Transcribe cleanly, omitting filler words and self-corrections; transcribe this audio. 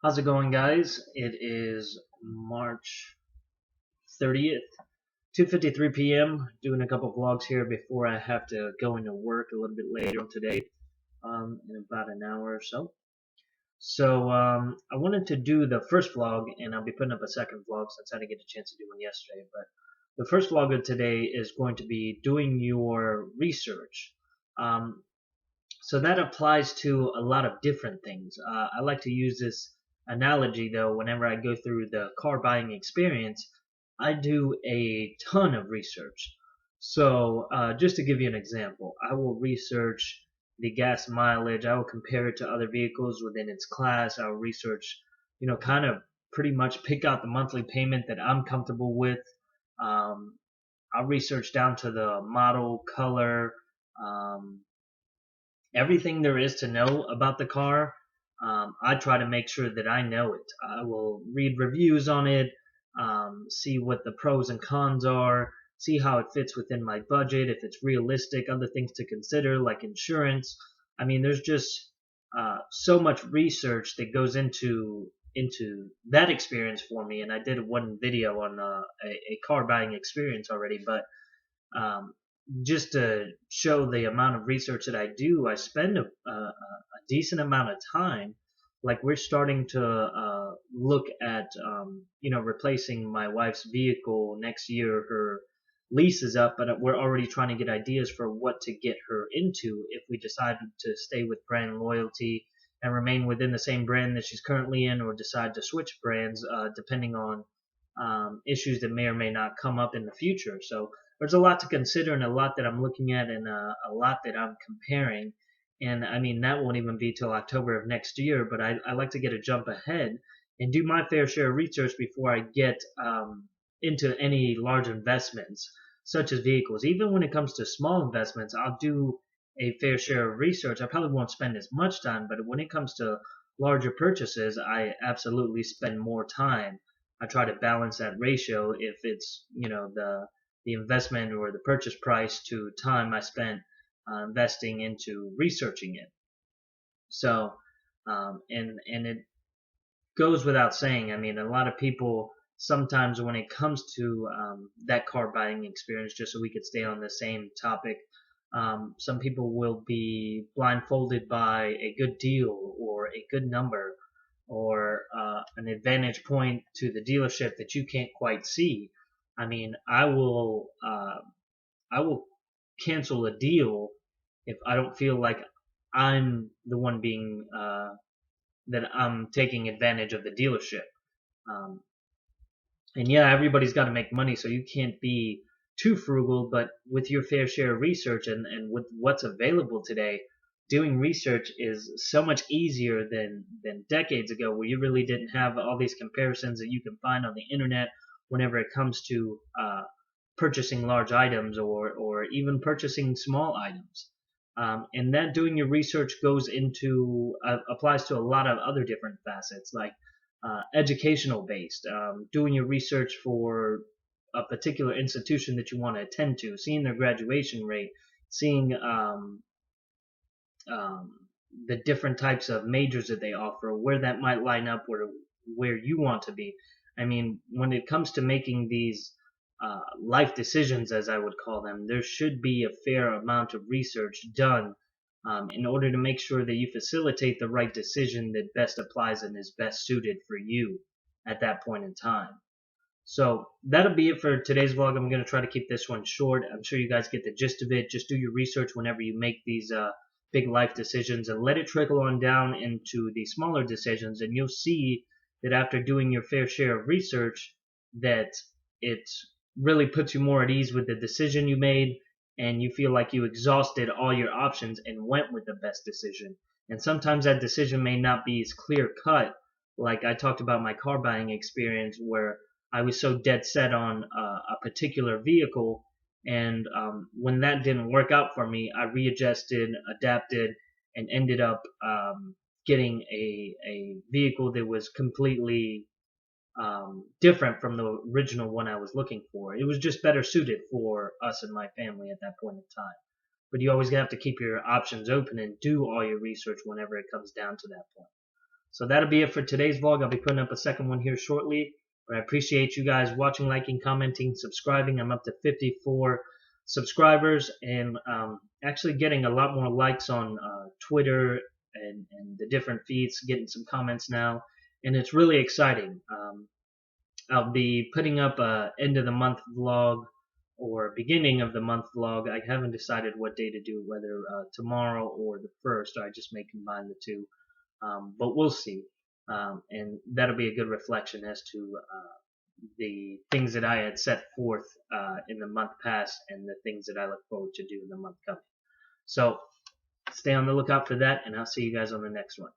How's it going, guys? It is March 30th, 2:53 p.m. Doing a couple vlogs here before I have to go into work a little bit later on today, in about an hour or so. I wanted to do the first vlog, and I'll be putting up a second vlog since I didn't get a chance to do one yesterday. But the first vlog of today is going to be doing your research. Um, so that applies to a lot of different things. I like to use this analogy though whenever I go through the car buying experience. I do a ton of research. Just to give you an example, I will research the gas mileage. I will compare it to other vehicles within its class. I'll research, kind of pretty much pick out the monthly payment that I'm comfortable with. Um, I'll research down to the model, color, um, everything there is to know about the car. I try to make sure that I know it. I will read reviews on it, see what the pros and cons are, see how it fits within my budget, if it's realistic, other things to consider like insurance. I mean, there's just so much research that goes into that experience for me. And I did one video on a car buying experience already, but um, just to show the amount of research that I do, I spend a decent amount of time. Like we're starting to look at, replacing my wife's vehicle next year. Her lease is up, but we're already trying to get ideas for what to get her into if we decide to stay with brand loyalty and remain within the same brand that she's currently in, or decide to switch brands depending on issues that may or may not come up in the future. So there's a lot to consider and a lot that I'm looking at and a lot that I'm comparing. And I mean, that won't even be till October of next year, but I like to get a jump ahead and do my fair share of research before I get into any large investments, such as vehicles. Even when it comes to small investments, I'll do a fair share of research. I probably won't spend as much time, but when it comes to larger purchases, I absolutely spend more time. I try to balance that ratio if it's, the investment or the purchase price to time I spent investing into researching it. So, and it goes without saying. I mean, a lot of people sometimes when it comes to that car buying experience, just so we could stay on the same topic, some people will be blindfolded by a good deal or a good number or an advantage point to the dealership that you can't quite see. I mean, I will cancel a deal if I don't feel like I'm the one being that I'm taking advantage of the dealership. Um, and yeah, everybody's got to make money, so you can't be too frugal. But with your fair share of research and with what's available today, doing research is so much easier than decades ago, where you really didn't have all these comparisons that you can find on the internet whenever it comes to purchasing large items or even purchasing small items. And that doing your research goes into applies to a lot of other different facets, like educational based, doing your research for a particular institution that you want to attend to, seeing their graduation rate, seeing um, the different types of majors that they offer, where that might line up where you want to be. I mean, when it comes to making these life decisions, as I would call them, there should be a fair amount of research done in order to make sure that you facilitate the right decision that best applies and is best suited for you at that point in time. So that'll be it for today's vlog. I'm going to try to keep this one short. I'm sure you guys get the gist of it. Just do your research whenever you make these big life decisions and let it trickle on down into the smaller decisions. And you'll see that after doing your fair share of research, that it really puts you more at ease with the decision you made, and you feel like you exhausted all your options and went with the best decision. And sometimes that decision may not be as clear cut, like I talked about my car buying experience where I was so dead set on a particular vehicle, and when that didn't work out for me, I readjusted, adapted, and ended up getting a vehicle that was completely different from the original one I was looking for. It was just better suited for us and my family at that point in time. But you always have to keep your options open and do all your research whenever it comes down to that point. So that'll be it for today's vlog. I'll be putting up a second one here shortly. But I appreciate you guys watching, liking, commenting, subscribing. I'm up to 54 subscribers and actually getting a lot more likes on Twitter and the different feeds, getting some comments now. And it's really exciting. I'll be putting up a end of the month vlog or beginning of the month vlog. I haven't decided what day to do, whether tomorrow or the 1st. I just may combine the two. But we'll see. And that'll be a good reflection as to the things that I had set forth in the month past and the things that I look forward to do in the month coming. So stay on the lookout for that, and I'll see you guys on the next one.